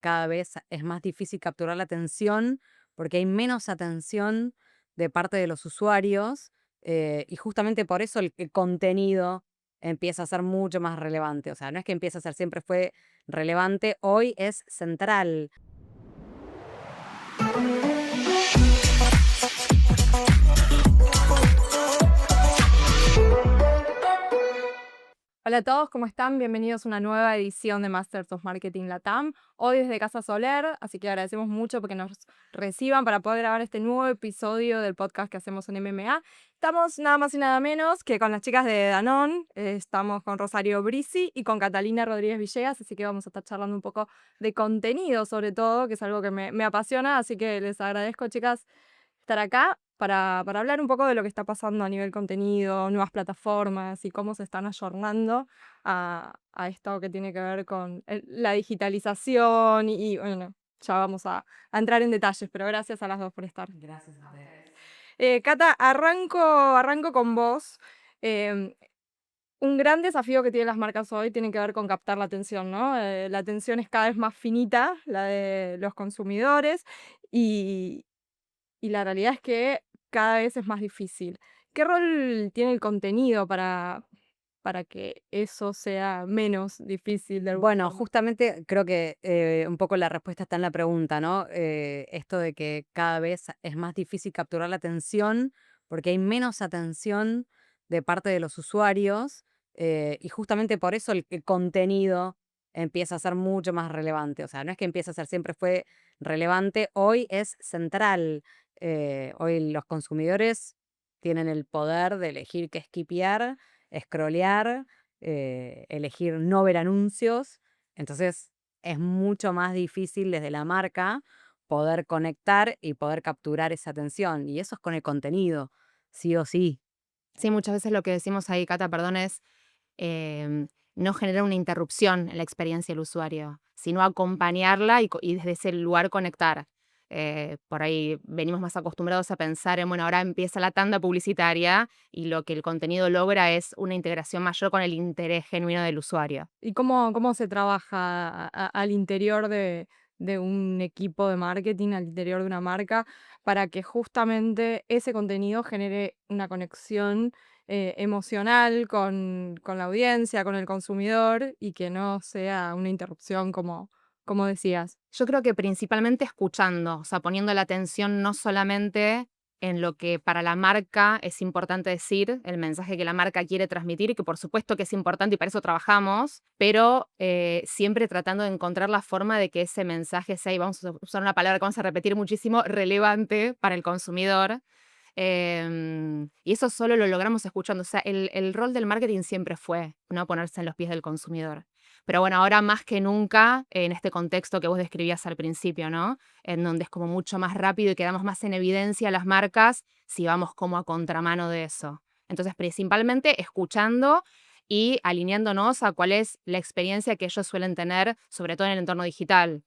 cada vez es más difícil capturar la atención porque hay menos atención de parte de los usuarios, y justamente por eso el contenido empieza a ser mucho más relevante. O sea, no es que empieza a ser, siempre fue relevante, hoy es central. Hola a todos, ¿cómo están? Bienvenidos a una nueva edición de Masters of Marketing Latam. Hoy desde Casa Soler, así que agradecemos mucho porque nos reciban para poder grabar este nuevo episodio del podcast que hacemos en MMA. Estamos nada más y nada menos que con las chicas de Danone. Estamos con Rosario Brisi y con Catalina Rodríguez Villegas, así que vamos a estar charlando un poco de contenido sobre todo, que es algo que me apasiona, así que les agradezco, chicas, estar acá para hablar un poco de lo que está pasando a nivel contenido, nuevas plataformas y cómo se están ayornando a esto que tiene que ver con la digitalización y bueno, ya vamos a entrar en detalles, pero gracias a las dos por estar. Gracias a ustedes. Cata, arranco con vos. Em, un gran desafío que tienen las marcas hoy tiene que ver con captar la atención, ¿no? La atención es cada vez más finita, la de los consumidores, y, y la realidad es que cada vez es más difícil. ¿Qué rol tiene el contenido para que eso sea menos difícil de alguna Bueno, forma? justamente creo que un poco la respuesta está en la pregunta, ¿no? Esto de que cada vez es más difícil capturar la atención porque hay menos atención de parte de los usuarios, y justamente por eso el contenido empieza a ser mucho más relevante. O sea, no es que empieza a ser, siempre fue relevante, hoy es central. Hoy los consumidores tienen el poder de elegir qué esquipear, scrollear, elegir no ver anuncios. Entonces es mucho más difícil desde la marca poder conectar y poder capturar esa atención. Y eso es con el contenido, sí o sí. Sí, muchas veces lo que decimos ahí, Cata, perdón, es no generar una interrupción en la experiencia del usuario, sino acompañarla y desde ese lugar conectar. Por ahí venimos más acostumbrados a pensar en, bueno, ahora empieza la tanda publicitaria y lo que el contenido logra es una integración mayor con el interés genuino del usuario. ¿Y cómo se trabaja al interior de un equipo de marketing, al interior de una marca, para que justamente ese contenido genere una conexión emocional con la audiencia, con el consumidor y que no sea una interrupción como decías? Yo creo que principalmente escuchando, o sea, poniendo la atención no solamente en lo que para la marca es importante decir, el mensaje que la marca quiere transmitir, que por supuesto que es importante y para eso trabajamos, pero siempre tratando de encontrar la forma de que ese mensaje sea, y vamos a usar una palabra que vamos a repetir muchísimo, relevante para el consumidor. Y eso solo lo logramos escuchando. O sea, el rol del marketing siempre fue, ¿no?, ponerse en los pies del consumidor. Pero bueno, ahora más que nunca, en este contexto que vos describías al principio, ¿no?, en donde es como mucho más rápido y quedamos más en evidencia las marcas si vamos como a contramano de eso. Entonces, principalmente escuchando y alineándonos a cuál es la experiencia que ellos suelen tener, sobre todo en el entorno digital.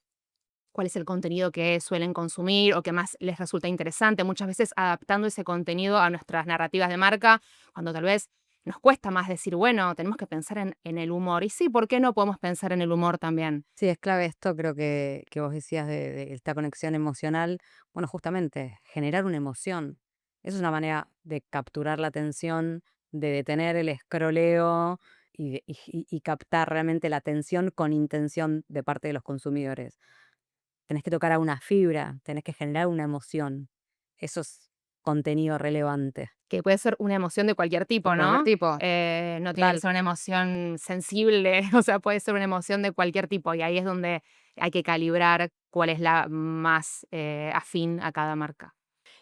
Cuál es el contenido que suelen consumir o que más les resulta interesante, muchas veces adaptando ese contenido a nuestras narrativas de marca, cuando tal vez nos cuesta más decir, bueno, tenemos que pensar en el humor. Y sí, ¿por qué no podemos pensar en el humor también? Sí, es clave esto, creo que vos decías de esta conexión emocional. Bueno, justamente, generar una emoción. Esa es una manera de capturar la atención, de detener el escroleo y captar realmente la atención con intención de parte de los consumidores. Tenés que tocar a una fibra, tenés que generar una emoción. Eso es contenido relevante. Que puede ser una emoción de cualquier tipo, De cualquier ¿no? tipo, No tiene que total. ser una emoción sensible, o sea, puede ser una emoción de cualquier tipo y ahí es donde hay que calibrar cuál es la más afín a cada marca.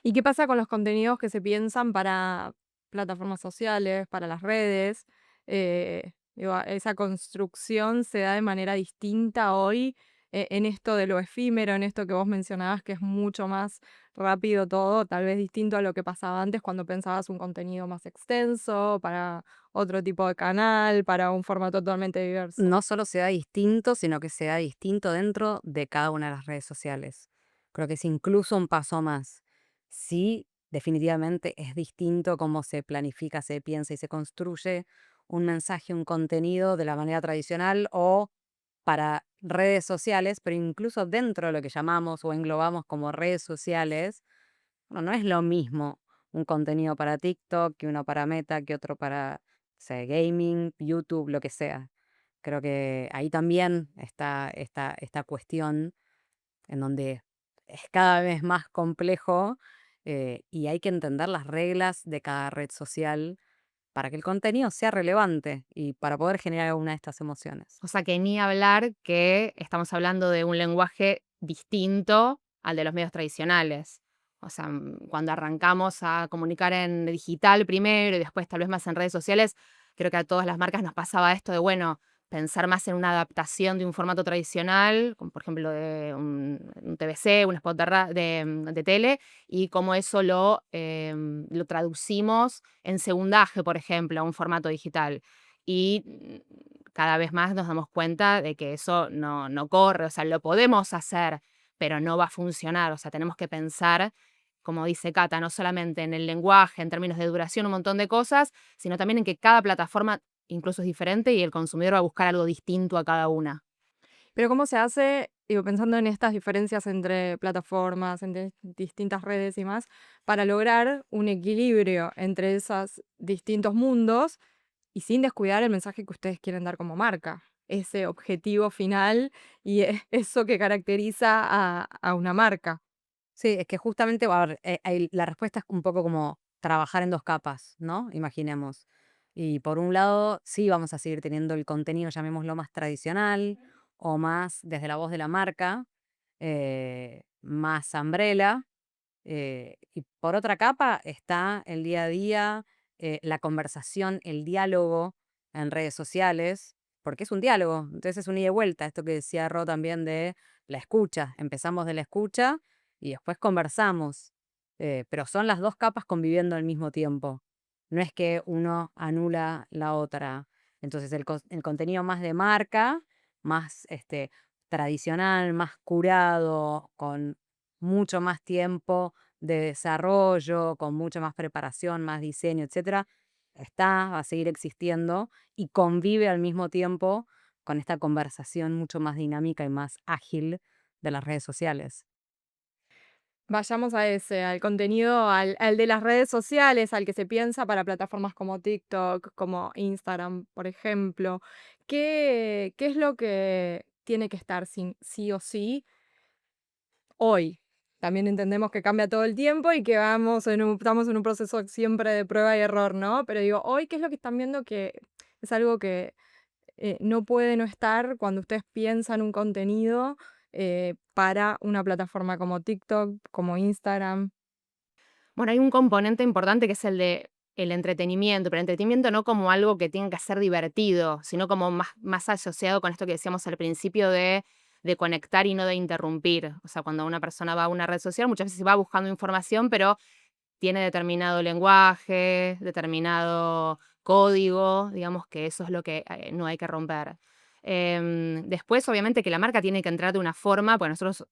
¿Y qué pasa con los contenidos que se piensan para plataformas sociales, para las redes? Digo, esa construcción se da de manera distinta hoy, en esto de lo efímero, en esto que vos mencionabas, que es mucho más rápido todo, tal vez distinto a lo que pasaba antes cuando pensabas un contenido más extenso, para otro tipo de canal, para un formato totalmente diverso. No solo se da distinto, sino que se da distinto dentro de cada una de las redes sociales. Creo que es incluso un paso más. Sí, definitivamente es distinto cómo se planifica, se piensa y se construye un mensaje, un contenido de la manera tradicional o para redes sociales, pero incluso dentro de lo que llamamos o englobamos como redes sociales, bueno, no es lo mismo un contenido para TikTok que uno para Meta, que otro para, no sé, gaming, YouTube, lo que sea. Creo que ahí también está esta cuestión en donde es cada vez más complejo, y hay que entender las reglas de cada red social para que el contenido sea relevante y para poder generar alguna de estas emociones. O sea, que ni hablar que estamos hablando de un lenguaje distinto al de los medios tradicionales. O sea, cuando arrancamos a comunicar en digital primero y después tal vez más en redes sociales, creo que a todas las marcas nos pasaba esto de, bueno, pensar más en una adaptación de un formato tradicional, como por ejemplo de un TVC, un spot de tele, y cómo eso lo traducimos en segundaje, por ejemplo, a un formato digital. Y cada vez más nos damos cuenta de que eso no corre, o sea, lo podemos hacer, pero no va a funcionar, o sea, tenemos que pensar, como dice Cata, no solamente en el lenguaje, en términos de duración, un montón de cosas, sino también en que cada plataforma incluso es diferente y el consumidor va a buscar algo distinto a cada una. Pero ¿cómo se hace, digo, pensando en estas diferencias entre plataformas, entre distintas redes y más, para lograr un equilibrio entre esos distintos mundos y sin descuidar el mensaje que ustedes quieren dar como marca? Ese objetivo final y eso que caracteriza a una marca. Sí, es que justamente, a ver, la respuesta es un poco como trabajar en dos capas, ¿no? Imaginemos. Y por un lado, sí vamos a seguir teniendo el contenido, llamémoslo más tradicional o más desde la voz de la marca, más umbrella. Y por otra capa está el día a día, la conversación, el diálogo en redes sociales, porque es un diálogo, entonces es un ida y vuelta, esto que decía Ro también de la escucha, empezamos de la escucha y después conversamos, pero son las dos capas conviviendo al mismo tiempo, no es que uno anula la otra, entonces el contenido más de marca, más tradicional, más curado, con mucho más tiempo de desarrollo, con mucha más preparación, más diseño, etcétera, va a seguir existiendo y convive al mismo tiempo con esta conversación mucho más dinámica y más ágil de las redes sociales. Vayamos a ese, al contenido, al de las redes sociales, al que se piensa para plataformas como TikTok, como Instagram, por ejemplo. ¿Qué es lo que tiene que estar sí o sí hoy? También entendemos que cambia todo el tiempo y que estamos en un proceso siempre de prueba y error, ¿no? Pero digo, hoy, ¿qué es lo que están viendo que es algo que no puede no estar cuando ustedes piensan un contenido para una plataforma como TikTok, como Instagram? Bueno, hay un componente importante que es el de el entretenimiento, pero entretenimiento no como algo que tenga que ser divertido, sino como más asociado con esto que decíamos al principio de conectar y no de interrumpir. O sea, cuando una persona va a una red social, muchas veces va buscando información, pero tiene determinado lenguaje, determinado código, digamos que eso es lo que no hay que romper. Después, obviamente, que la marca tiene que entrar de una forma, porque nosotros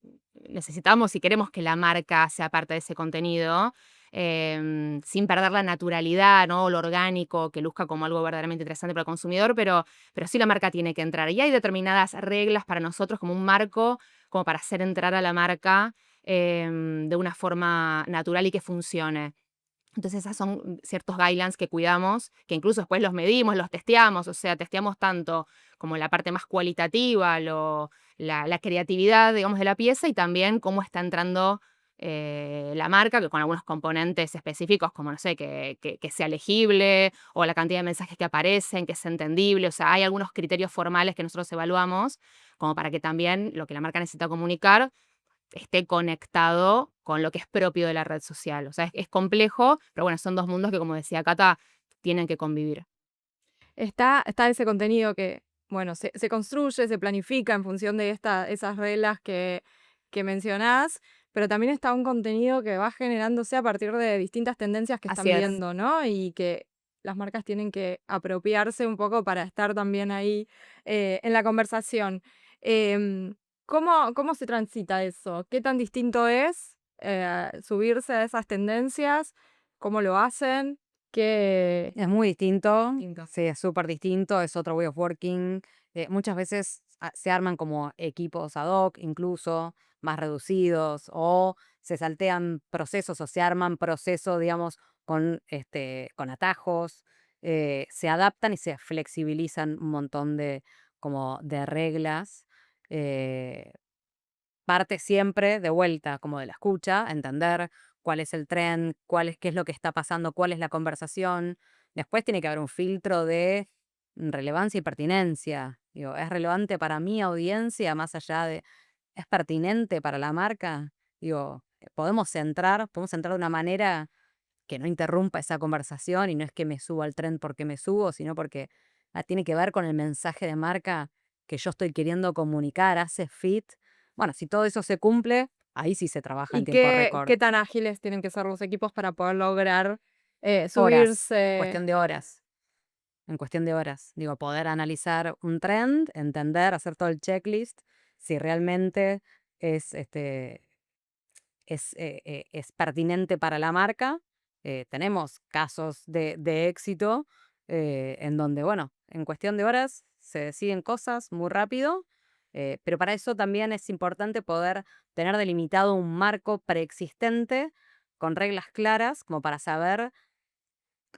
necesitamos y queremos que la marca sea parte de ese contenido, sin perder la naturalidad, ¿no? O lo orgánico, que luzca como algo verdaderamente interesante para el consumidor, pero sí la marca tiene que entrar. Y hay determinadas reglas para nosotros, como un marco, como para hacer entrar a la marca de una forma natural y que funcione. Entonces, esas son ciertos guidelines que cuidamos, que incluso después los medimos, los testeamos, o sea, testeamos tanto como la parte más cualitativa, la creatividad, digamos, de la pieza y también cómo está entrando la marca, que con algunos componentes específicos, como, no sé, que sea legible o la cantidad de mensajes que aparecen, que sea entendible, o sea, hay algunos criterios formales que nosotros evaluamos como para que también lo que la marca necesita comunicar esté conectado con lo que es propio de la red social. O sea, es complejo, pero bueno, son dos mundos que, como decía Cata, tienen que convivir. Está ese contenido que, bueno, se construye, se planifica en función de esas reglas que mencionás, pero también está un contenido que va generándose a partir de distintas tendencias que están Así es. viendo, ¿no? Y que las marcas tienen que apropiarse un poco para estar también ahí en la conversación. Em, ¿Cómo se transita eso? ¿Qué tan distinto es subirse a esas tendencias? ¿Cómo lo hacen? ¿Qué Es muy distinto, distinto? sí, es súper distinto, es otro way of working. Muchas veces se arman como equipos ad hoc, incluso más reducidos, o se saltean procesos o se arman procesos, digamos, con atajos, se adaptan y se flexibilizan un montón como de reglas. eh, Parte siempre de vuelta, como de la escucha, entender cuál es el tren, qué es lo que está pasando, cuál es la conversación. Después tiene que haber un filtro de relevancia y pertinencia. Digo, ¿es relevante para mi audiencia más allá de, es pertinente para la marca? Digo, podemos entrar de una manera que no interrumpa esa conversación y no es que me subo al tren porque me subo, sino porque tiene que ver con el mensaje de marca que yo estoy queriendo comunicar, hace fit. Bueno, si todo eso se cumple, ahí sí se trabaja en ¿Y tiempo qué, récord. qué tan ágiles tienen que ser los equipos para poder lograr Horas, subirse? cuestión de horas, en cuestión de horas. Digo, poder analizar un trend, entender, hacer todo el checklist, si realmente es, es pertinente para la marca. Tenemos casos de éxito en donde, bueno, en cuestión de horas se deciden cosas muy rápido, pero para eso también es importante poder tener delimitado un marco preexistente con reglas claras, como para saber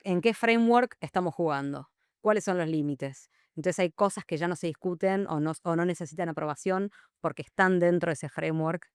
en qué framework estamos jugando, cuáles son los límites. Entonces hay cosas que ya no se discuten o no necesitan aprobación porque están dentro de ese framework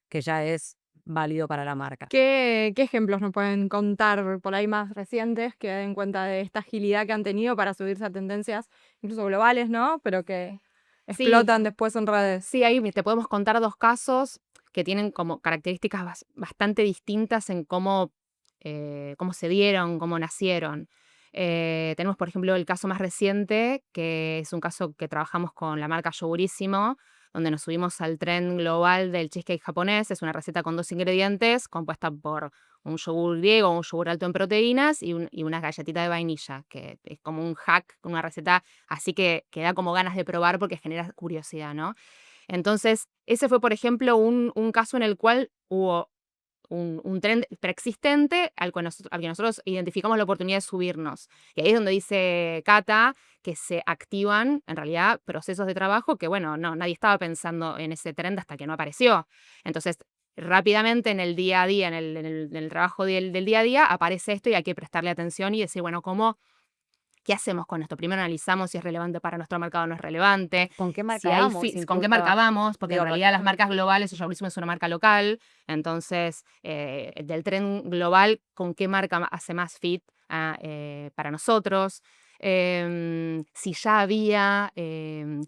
que ya es válido para la marca. ¿Qué ejemplos nos pueden contar por ahí más recientes que den cuenta de esta agilidad que han tenido para subirse a tendencias incluso globales, ¿no? Pero que Sí, explotan después en redes. sí, ahí te podemos contar 2 casos que tienen como características bastante distintas en cómo se dieron, cómo nacieron. Tenemos, por ejemplo, el caso más reciente, que es un caso que trabajamos con la marca Yogurísimo, donde nos subimos al tren global del cheesecake japonés. Es una receta con 2 ingredientes, compuesta por un yogur griego, un yogur alto en proteínas y una galletita de vainilla, que es como un hack, una receta así que da como ganas de probar porque genera curiosidad, ¿no? Entonces, ese fue, por ejemplo, un caso en el cual hubo un trend preexistente al que nosotros identificamos la oportunidad de subirnos. Y ahí es donde dice Cata que se activan, en realidad, procesos de trabajo que, bueno, no, nadie estaba pensando en ese trend hasta que no apareció. Entonces, rápidamente en el día a día, en el trabajo del día a día, aparece esto y hay que prestarle atención y decir, bueno, ¿qué hacemos con esto? Primero analizamos si es relevante para nuestro mercado o no es relevante, ¿Con qué si marca hay vamos? con qué marca Incluso, vamos, porque en digo, realidad las marcas globales, Yogurísimo es una marca local, entonces del tren global, ¿con qué marca hace más fit para nosotros? Si ya había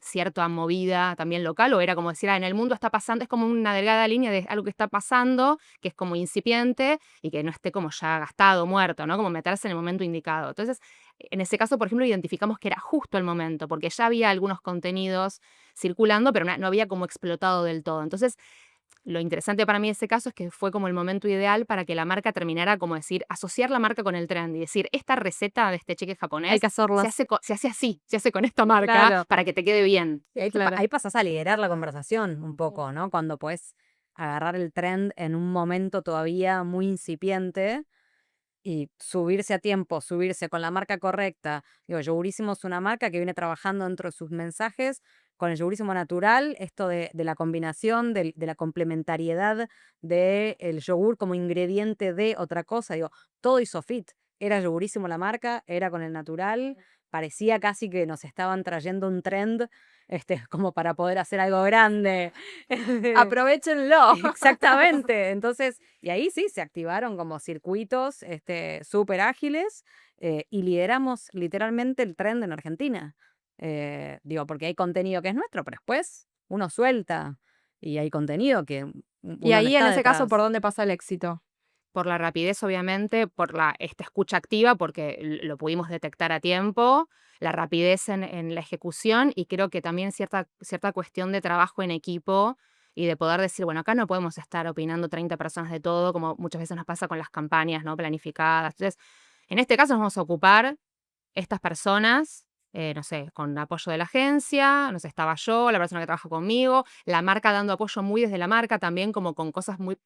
cierta movida también local, o era como decir, en el mundo está pasando, es como una delgada línea de algo que está pasando, que es como incipiente y que no esté como ya gastado, muerto, ¿no? Como meterse en el momento indicado. Entonces, en ese caso, por ejemplo, identificamos que era justo el momento, porque ya había algunos contenidos circulando, pero no había como explotado del todo. Entonces, lo interesante para mí de ese caso es que fue como el momento ideal para que la marca terminara como decir, asociar la marca con el trend y decir, esta receta de este cheque Hay japonés que hacerlas. se hace así, se hace con esta marca Claro, para que te quede bien. y ahí, claro. ahí pasas a liderar la conversación un poco, ¿no? Cuando puedes agarrar el trend en un momento todavía muy incipiente y subirse a tiempo, subirse con la marca correcta. Digo, Yogurísimo es una marca que viene trabajando dentro de sus mensajes con el yogurísimo natural, esto de la combinación, de la complementariedad del yogur como ingrediente de otra cosa. Digo, todo hizo fit. Era yogurísimo la marca, era con el natural. Parecía casi que nos estaban trayendo un trend como para poder hacer algo grande. Aprovechenlo. Exactamente. Entonces, y ahí sí se activaron como circuitos súper ágiles y lideramos literalmente el trend en Argentina. Digo, porque hay contenido que es nuestro, pero después uno suelta y hay contenido que Y uno no ahí, en está ese caso, ¿por detrás. dónde pasa el éxito? Por la rapidez, obviamente, por esta escucha activa, porque lo pudimos detectar a tiempo, la rapidez en la ejecución y creo que también cierta cuestión de trabajo en equipo y de poder decir, bueno, acá no podemos estar opinando 30 personas de todo, como muchas veces nos pasa con las campañas, ¿no? Planificadas. Entonces, en este caso nos vamos a ocupar estas personas, no sé, con apoyo de la agencia, no sé, estaba yo, la persona que trabaja conmigo, la marca dando apoyo muy desde la marca también, como con cosas muy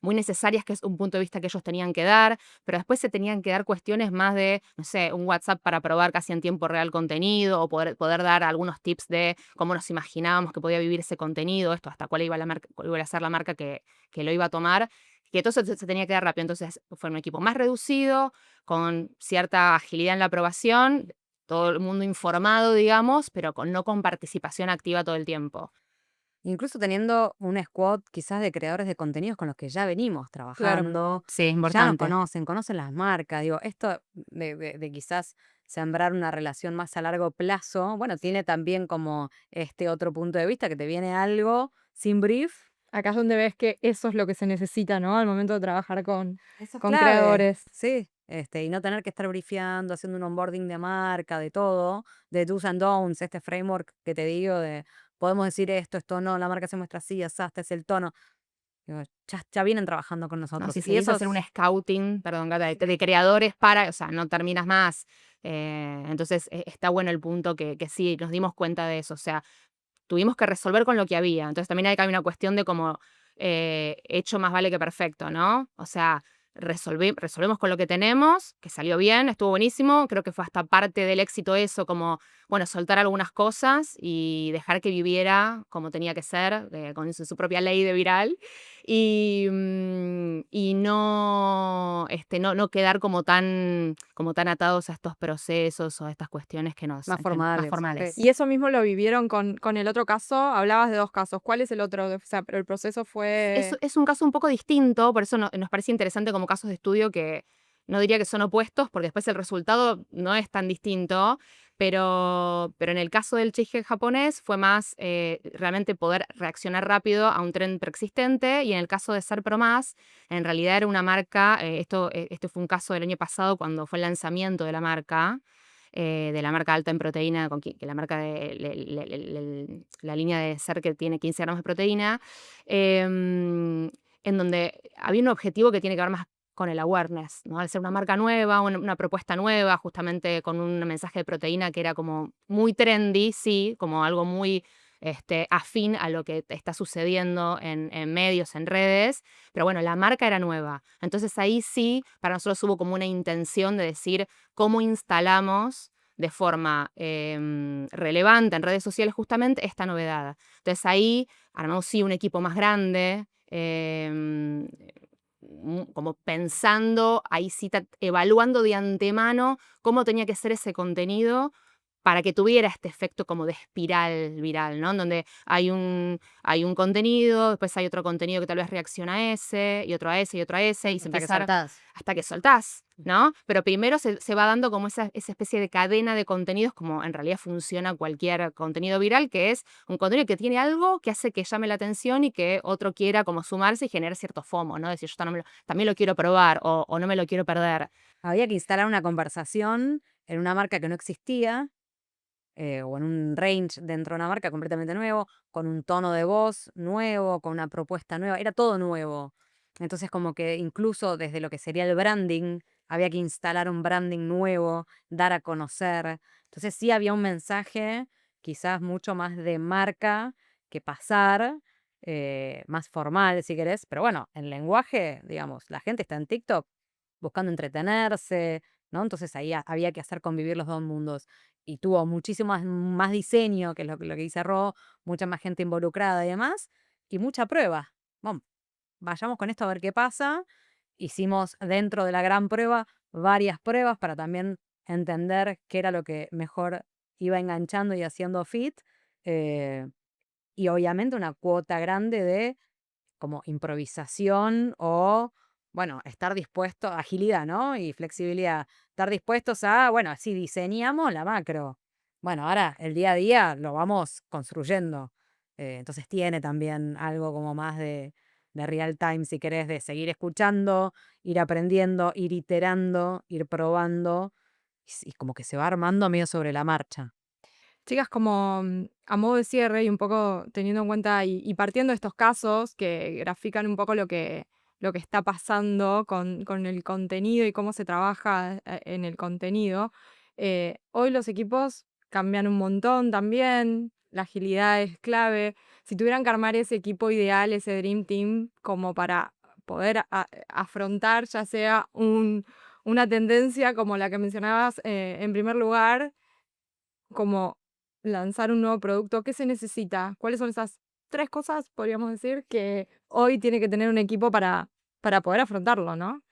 muy necesarias, que es un punto de vista que ellos tenían que dar, pero después se tenían que dar cuestiones más de, no sé, un WhatsApp para probar casi en tiempo real contenido, o poder dar algunos tips de cómo nos imaginábamos que podía vivir ese contenido, esto hasta cuál iba cuál iba a ser la marca que lo iba a tomar, que todo eso se tenía que dar rápido. Entonces fue un equipo más reducido, con cierta agilidad en la aprobación, todo el mundo informado, digamos, pero no con participación activa todo el tiempo. Incluso teniendo un squad quizás de creadores de contenidos con los que ya venimos Claro. trabajando, Sí, es ya nos importante. conocen las marcas, digo, esto de quizás sembrar una relación más a largo plazo, bueno, tiene también como este otro punto de vista que te viene algo sin brief. Acá es donde ves que eso es lo que se necesita, ¿no? Al momento de trabajar Eso es con clave, creadores. sí, y no tener que estar brifeando, haciendo un onboarding de marca, de todo, de do's and don'ts, este framework que te digo de podemos decir esto no, la marca se muestra así, así, este es el tono. Digo, ya vienen trabajando con ¿No? Si nosotros. Y seguís a eso hacer un es scouting, perdón, Gata, de creadores para, o sea, no terminas más. Entonces, está bueno el punto que sí, nos dimos cuenta de eso. O sea, tuvimos que resolver con lo que había. Entonces, también hay que hay una cuestión de como hecho más vale que perfecto, ¿no? O sea, resolvemos con lo que tenemos, que salió bien, estuvo buenísimo. Creo que fue hasta parte del éxito eso, como, bueno, soltar algunas cosas y dejar que viviera como tenía que ser, con su propia ley de viral. Y no quedar como tan atados a estos procesos o a estas cuestiones que nos más más formales. formales. Y eso mismo lo vivieron con el otro caso. Hablabas de 2 casos. ¿Cuál es el otro? O sea, pero el proceso fue... Es un caso un poco distinto, por eso nos parece interesante como casos de estudio que no diría que son opuestos, porque después el resultado no es tan distinto, pero en el caso del cheesecake japonés fue más realmente poder reaccionar rápido a un trend preexistente, y en el caso de Ser Pro Más, en realidad era una marca, esto fue un caso del año pasado cuando fue el lanzamiento de la marca alta en proteína, que la marca la línea de Ser que tiene 15 gramos de proteína, en donde había un objetivo que tiene que ver más con el awareness, ¿no? Al ser una marca nueva, una propuesta nueva, justamente con un mensaje de proteína que era como muy trendy, sí, como algo muy afín a lo que está sucediendo en medios, en redes, pero bueno, la marca era nueva. Entonces ahí sí, para nosotros hubo como una intención de decir cómo instalamos de forma relevante en redes sociales justamente esta novedad. Entonces ahí armamos sí un equipo más grande, como pensando, ahí sí evaluando de antemano cómo tenía que ser ese contenido para que tuviera este efecto como de espiral viral, ¿no? En donde hay un contenido, después hay otro contenido que tal vez reacciona a ese, y otro a ese, y otro a ese, y se Hasta que empieza saltás. hasta que soltás, ¿no? Pero primero se va dando como esa especie de cadena de contenidos, como en realidad funciona cualquier contenido viral, que es un contenido que tiene algo que hace que llame la atención y que otro quiera como sumarse y generar cierto FOMO, ¿no? Decir, yo también lo quiero probar o no me lo quiero perder. Había que instalar una conversación en una marca que no existía, o en un range dentro de una marca completamente nuevo, con un tono de voz nuevo, con una propuesta nueva, era todo nuevo. Entonces como que incluso desde lo que sería el branding, había que instalar un branding nuevo, dar a conocer. Entonces sí había un mensaje quizás mucho más de marca que pasar, más formal si querés, pero bueno, en lenguaje, digamos, la gente está en TikTok buscando entretenerse, ¿no? Entonces ahí había que hacer convivir los dos mundos y tuvo muchísimo más diseño, que es lo que dice Ro, mucha más gente involucrada y demás, y mucha prueba. Bueno, vayamos con esto a ver qué pasa. Hicimos dentro de la gran prueba varias pruebas para también entender qué era lo que mejor iba enganchando y haciendo fit. eh, y obviamente una cuota grande de como improvisación o, bueno, estar dispuesto, agilidad, ¿no? Y flexibilidad. Estar dispuestos a, bueno, si diseñamos la macro. Bueno, ahora el día a día lo vamos construyendo. Entonces tiene también algo como más de real time, si querés, de seguir escuchando, ir aprendiendo, ir iterando, ir probando, y como que se va armando medio sobre la marcha. Chicas, como a modo de cierre y un poco teniendo en cuenta y partiendo de estos casos que grafican un poco lo que está pasando con el contenido y cómo se trabaja en el contenido, hoy los equipos cambian un montón también, la agilidad es clave. Si tuvieran que armar ese equipo ideal, ese Dream Team, como poder afrontar ya sea una tendencia como la que mencionabas en primer lugar, como lanzar un nuevo producto? ¿Qué se necesita? ¿Cuáles son esas 3 cosas, podríamos decir, que hoy tiene que tener un equipo para poder afrontarlo, ¿no?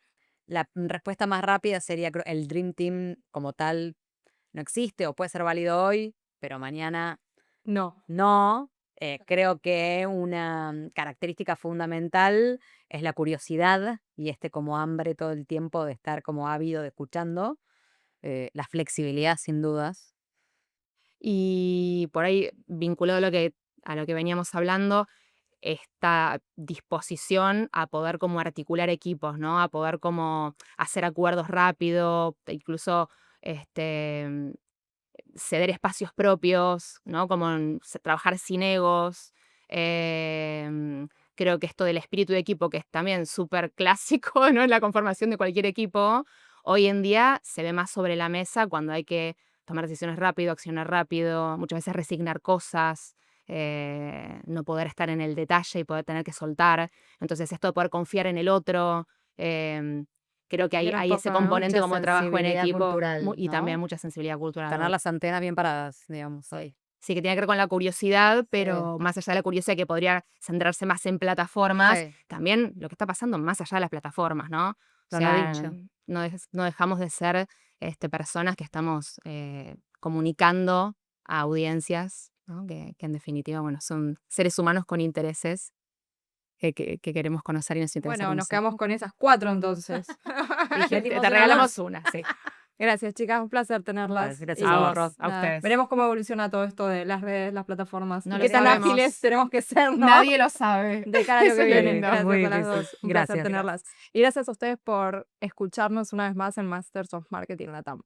La respuesta más rápida sería el Dream Team como tal no existe o puede ser válido hoy, pero mañana No. no. Creo que una característica fundamental es la curiosidad y como hambre todo el tiempo de estar como ávido de escuchando. La flexibilidad, sin dudas. Y por ahí, vinculado a lo que veníamos hablando, esta disposición a poder como articular equipos, ¿no? A poder como hacer acuerdos rápido, incluso ceder espacios propios, ¿no? Como trabajar sin egos. Creo que esto del espíritu de equipo, que es también súper clásico, ¿no? En la conformación de cualquier equipo, hoy en día se ve más sobre la mesa cuando hay que tomar decisiones rápido, accionar rápido, muchas veces resignar cosas, no poder estar en el detalle y poder tener que soltar. Entonces, esto de poder confiar en el otro, creo que hay ese componente como trabajo en equipo cultural, y ¿no? también mucha sensibilidad cultural. Tener las antenas bien paradas, digamos, hoy. Sí, que tiene que ver con la curiosidad, pero más allá de la curiosidad que podría centrarse más en plataformas, también lo que está pasando más allá de las plataformas, ¿no? O Lo no sea, dicho. no dejamos de ser personas que estamos comunicando a audiencias, ¿no? Que en definitiva, bueno, son seres humanos con intereses que queremos conocer y nos interesa Bueno, nos conocer. quedamos con esas 4 entonces. Te regalamos una, sí. Gracias, chicas, un placer tenerlas. Gracias Y a A vos, vos, Ros. a ustedes. veremos cómo evoluciona todo esto de las redes, las plataformas. No y lo qué tan sabemos. ágiles tenemos que ser, ¿no? Nadie lo sabe. De cara a lo Eso que es lo viene. lindo. Gracias Muy a las difícil. dos. Un placer Gracias. tenerlas. Y gracias a ustedes por escucharnos una vez más en Masters of Marketing Latam.